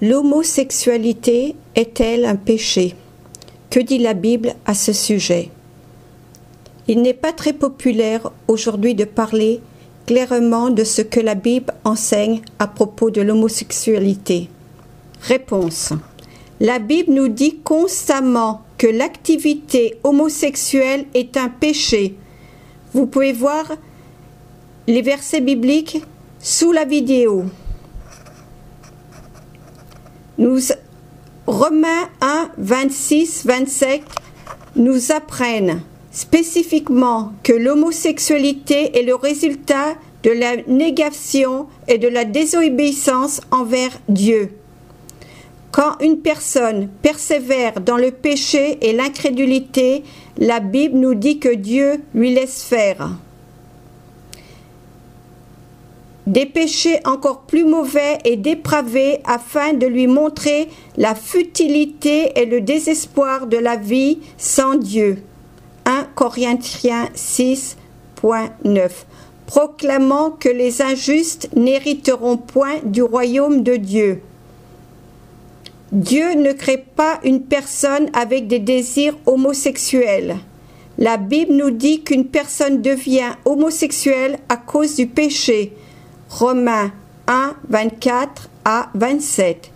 L'homosexualité est-elle un péché? Que dit la Bible à ce sujet? Il n'est pas très populaire aujourd'hui de parler clairement de ce que la Bible enseigne à propos de l'homosexualité. Réponse. La Bible nous dit constamment que l'activité homosexuelle est un péché. Vous pouvez voir les versets bibliques sous la vidéo. Romains 1, 26, 27 nous apprennent spécifiquement que l'homosexualité est le résultat de la négation et de la désobéissance envers Dieu. Quand une personne persévère dans le péché et l'incrédulité, la Bible nous dit que Dieu lui laisse faire. Des péchés encore plus mauvais et dépravés afin de lui montrer la futilité et le désespoir de la vie sans Dieu. 1 Corinthiens 6.9 proclamant que les injustes n'hériteront point du royaume de Dieu. Dieu ne crée pas une personne avec des désirs homosexuels. La Bible nous dit qu'une personne devient homosexuelle à cause du péché. Romains 1, 24 à 27.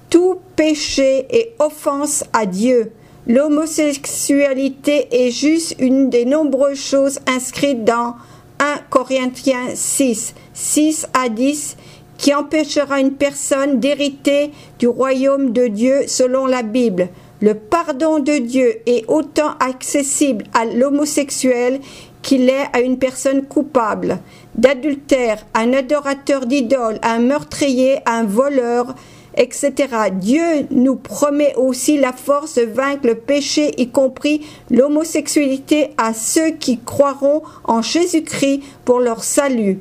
Tout péché est offense à Dieu. L'homosexualité est juste une des nombreuses choses inscrites dans 1 Corinthiens 6, 6 à 10, qui empêchera une personne d'hériter du royaume de Dieu selon la Bible. Le pardon de Dieu est autant accessible à l'homosexuel qu'il est à une personne coupable d'adultère, à un adorateur d'idoles, à un meurtrier, à un voleur, etc. Dieu nous promet aussi la force de vaincre le péché, y compris l'homosexualité, à ceux qui croiront en Jésus-Christ pour leur salut.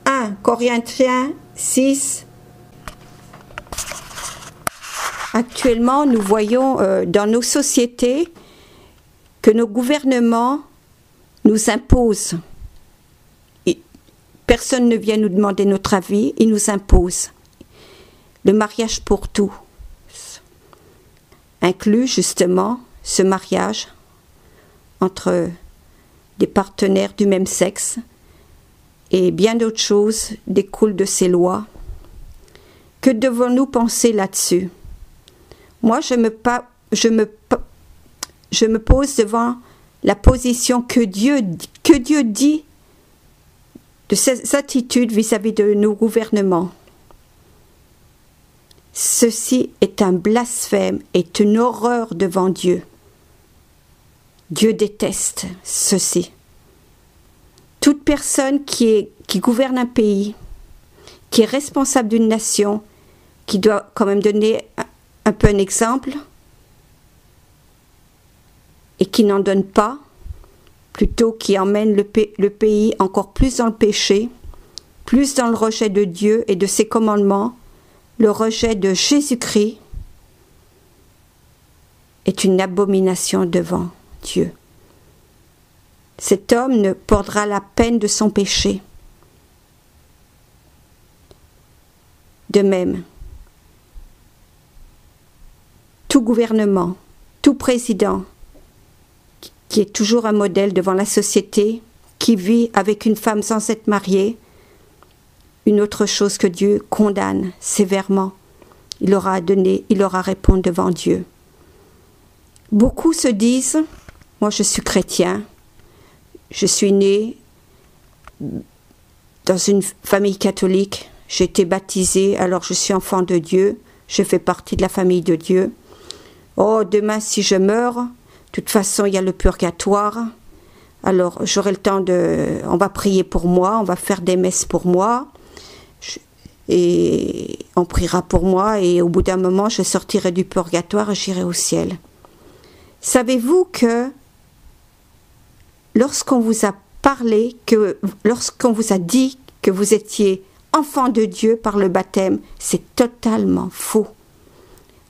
1 Corinthiens 6. Actuellement, nous voyons dans nos sociétés que nos gouvernements nous imposent. Personne ne vient nous demander notre avis, ils nous imposent. Le mariage pour tous inclut justement ce mariage entre des partenaires du même sexe et bien d'autres choses découlent de ces lois. Que devons-nous penser là-dessus? Moi, je me pose devant la position que Dieu dit de ces attitudes vis-à-vis de nos gouvernements. Ceci est un blasphème, est une horreur devant Dieu. Dieu déteste ceci. Toute personne qui gouverne un pays, qui est responsable d'une nation, qui doit quand même donner un peu un exemple, et qui n'en donne pas, plutôt qui emmène le pays encore plus dans le péché, plus dans le rejet de Dieu et de ses commandements, le rejet de Jésus-Christ est une abomination devant Dieu. Cet homme ne portera la peine de son péché. De même, tout gouvernement, tout président, qui est toujours un modèle devant la société, qui vit avec une femme sans être mariée, une autre chose que Dieu condamne sévèrement. Il aura à répondre devant Dieu. Beaucoup se disent, moi je suis chrétien, je suis né dans une famille catholique, j'ai été baptisé, alors je suis enfant de Dieu, je fais partie de la famille de Dieu. Oh, demain si je meurs, de toute façon il y a le purgatoire, alors j'aurai le temps on va prier pour moi, on va faire des messes pour moi, et on priera pour moi, et au bout d'un moment je sortirai du purgatoire et j'irai au ciel. Savez-vous que lorsqu'on vous a parlé, lorsqu'on vous a dit que vous étiez enfant de Dieu par le baptême, c'est totalement faux.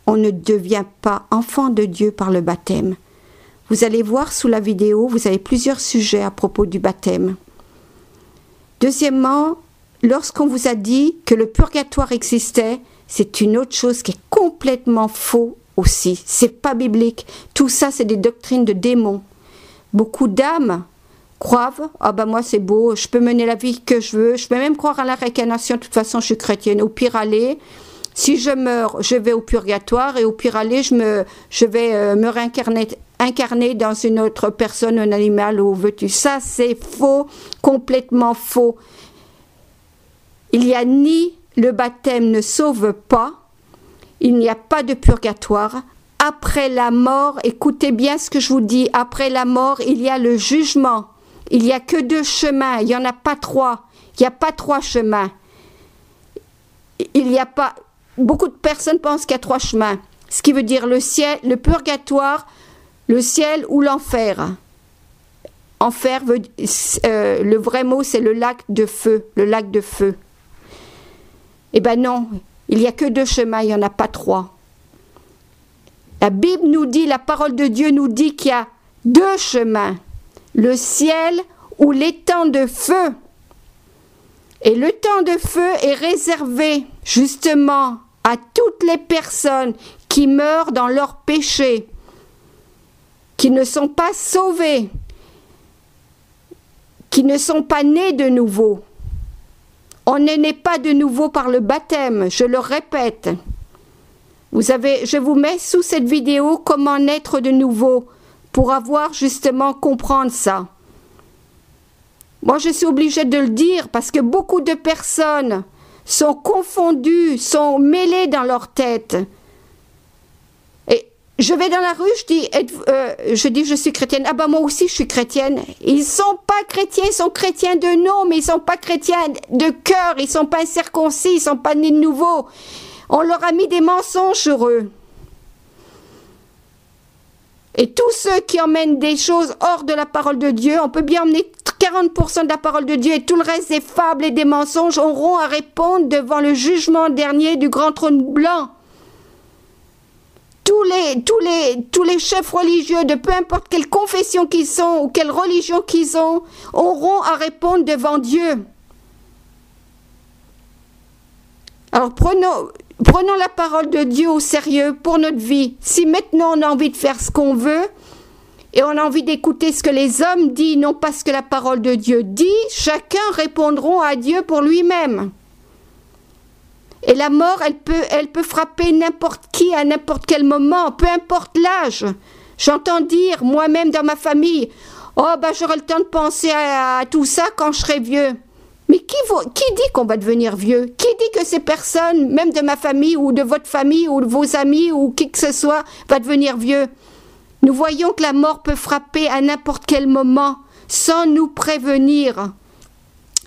On ne devient pas enfant de Dieu par le baptême. Vous allez voir sous la vidéo, vous avez plusieurs sujets à propos du baptême. Deuxièmement, lorsqu'on vous a dit que le purgatoire existait, c'est une autre chose qui est complètement faux aussi. C'est pas biblique. Tout ça, c'est des doctrines de démons. Beaucoup d'âmes croient, ah ben moi c'est beau, je peux mener la vie que je veux, je peux même croire à la réincarnation, de toute façon je suis chrétienne. Au pire aller, si je meurs, je vais au purgatoire, et au pire aller, je vais me incarner dans une autre personne, un animal, ou veux-tu. Ça c'est faux, complètement faux. Il n'y a ni le baptême ne sauve pas, il n'y a pas de purgatoire. Après la mort, écoutez bien ce que je vous dis, après la mort, il y a le jugement. Il n'y a que 2 chemins, il n'y en a pas 3. Il n'y a pas 3 chemins. Il n'y a pas... Beaucoup de personnes pensent qu'il y a 3 chemins. Ce qui veut dire le ciel, le purgatoire, le ciel ou l'enfer. Enfer, le vrai mot, c'est le lac de feu. Le lac de feu. Eh bien non, il n'y a que 2 chemins, il n'y en a pas 3. La Bible nous dit, la parole de Dieu nous dit qu'il y a 2 chemins. Le ciel ou l'étang de feu. Et le temps de feu est réservé justement à toutes les personnes qui meurent dans leur péché, qui ne sont pas sauvées, qui ne sont pas nés de nouveau. On ne naît pas de nouveau par le baptême, je le répète. Je vous mets sous cette vidéo comment naître de nouveau pour comprendre ça. Moi, je suis obligée de le dire parce que beaucoup de personnes sont confondues, sont mêlées dans leur tête. Et je vais dans la rue, je dis je suis chrétienne. Ah ben moi aussi je suis chrétienne. Ils sont pas chrétiens, ils sont chrétiens de nom, mais ils sont pas chrétiens de cœur, ils sont pas incirconcis, ils sont pas nés de nouveau. On leur a mis des mensonges sur eux. Et tous ceux qui emmènent des choses hors de la parole de Dieu, on peut bien emmener 40% de la parole de Dieu et tout le reste des fables et des mensonges auront à répondre devant le jugement dernier du grand trône blanc. Tous les chefs religieux de peu importe quelle confession qu'ils sont ou quelle religion qu'ils ont, auront à répondre devant Dieu. Alors prenons la parole de Dieu au sérieux pour notre vie. Si maintenant on a envie de faire ce qu'on veut et on a envie d'écouter ce que les hommes disent, non pas ce que la parole de Dieu dit, chacun répondra à Dieu pour lui-même. Et la mort, elle peut frapper n'importe qui à n'importe quel moment, peu importe l'âge. J'entends dire, moi-même dans ma famille, oh ben j'aurai le temps de penser à tout ça quand je serai vieux. Mais qui dit qu'on va devenir vieux? Qui dit que ces personnes, même de ma famille ou de votre famille ou de vos amis ou qui que ce soit, va devenir vieux? Nous voyons que la mort peut frapper à n'importe quel moment sans nous prévenir.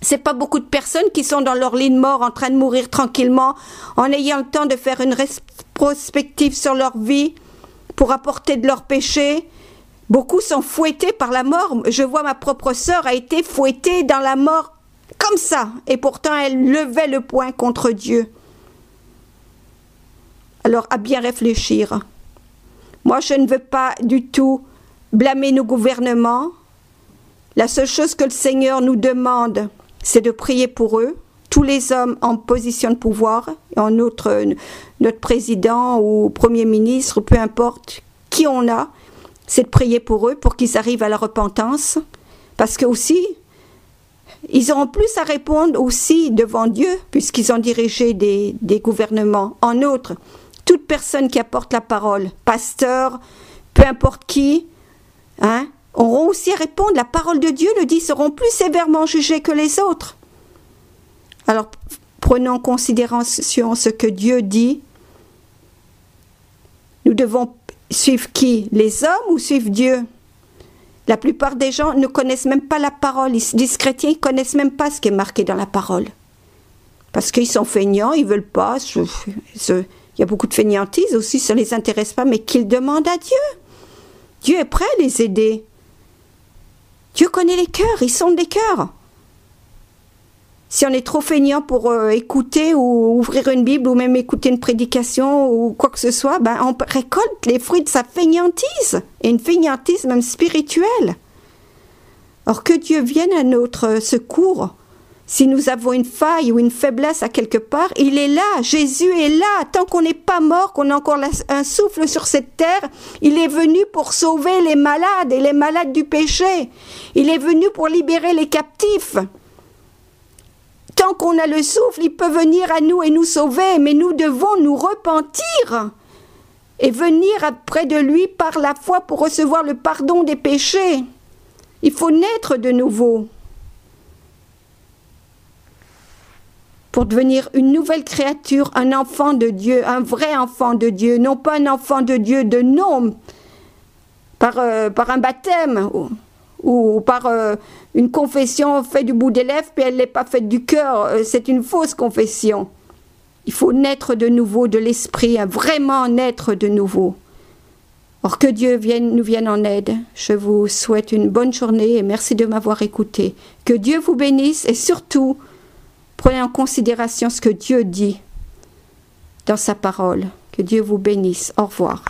C'est pas beaucoup de personnes qui sont dans leur lit de mort en train de mourir tranquillement en ayant le temps de faire une rétrospective sur leur vie pour apporter de leurs péchés. Beaucoup sont fouettés par la mort. Je vois ma propre sœur a été fouettée dans la mort comme ça, et pourtant elle levait le poing contre Dieu. Alors à bien réfléchir. Moi je ne veux pas du tout blâmer nos gouvernements. La seule chose que le Seigneur nous demande, c'est de prier pour eux, tous les hommes en position de pouvoir, et notre président ou premier ministre, ou peu importe qui on a, c'est de prier pour eux, pour qu'ils arrivent à la repentance, parce que aussi, ils auront plus à répondre aussi devant Dieu, puisqu'ils ont dirigé des gouvernements. En outre, toute personne qui apporte la parole, pasteur, peu importe qui, auront aussi à répondre. La parole de Dieu le dit, seront plus sévèrement jugés que les autres. Alors, prenons en considération ce que Dieu dit. Nous devons suivre qui? Les hommes ou suivre Dieu? La plupart des gens ne connaissent même pas la parole. Ils se disent chrétiens, ils ne connaissent même pas ce qui est marqué dans la parole. Parce qu'ils sont feignants, ils ne veulent pas. Il y a beaucoup de feignantise aussi, ça ne les intéresse pas, mais qu'ils demandent à Dieu. Dieu est prêt à les aider. Dieu connaît les cœurs, ils sondent les cœurs. Si on est trop feignant pour écouter ou ouvrir une Bible ou même écouter une prédication ou quoi que ce soit, on récolte les fruits de sa feignantise, et une feignantise même spirituelle. Or que Dieu vienne à notre secours Si nous avons une faille ou une faiblesse à quelque part, il est là, Jésus est là. Tant qu'on n'est pas mort, qu'on a encore un souffle sur cette terre, il est venu pour sauver les malades et les malades du péché. Il est venu pour libérer les captifs. Tant qu'on a le souffle, il peut venir à nous et nous sauver, mais nous devons nous repentir et venir près de lui par la foi pour recevoir le pardon des péchés. Il faut naître de nouveau pour devenir une nouvelle créature, un enfant de Dieu, un vrai enfant de Dieu, non pas un enfant de Dieu de nom, par un baptême ou par une confession faite du bout des lèvres, puis elle n'est pas faite du cœur, c'est une fausse confession. Il faut naître de nouveau de l'esprit, vraiment naître de nouveau. Or que Dieu nous vienne en aide. Je vous souhaite une bonne journée et merci de m'avoir écouté. Que Dieu vous bénisse et surtout, prenez en considération ce que Dieu dit dans sa parole. Que Dieu vous bénisse. Au revoir.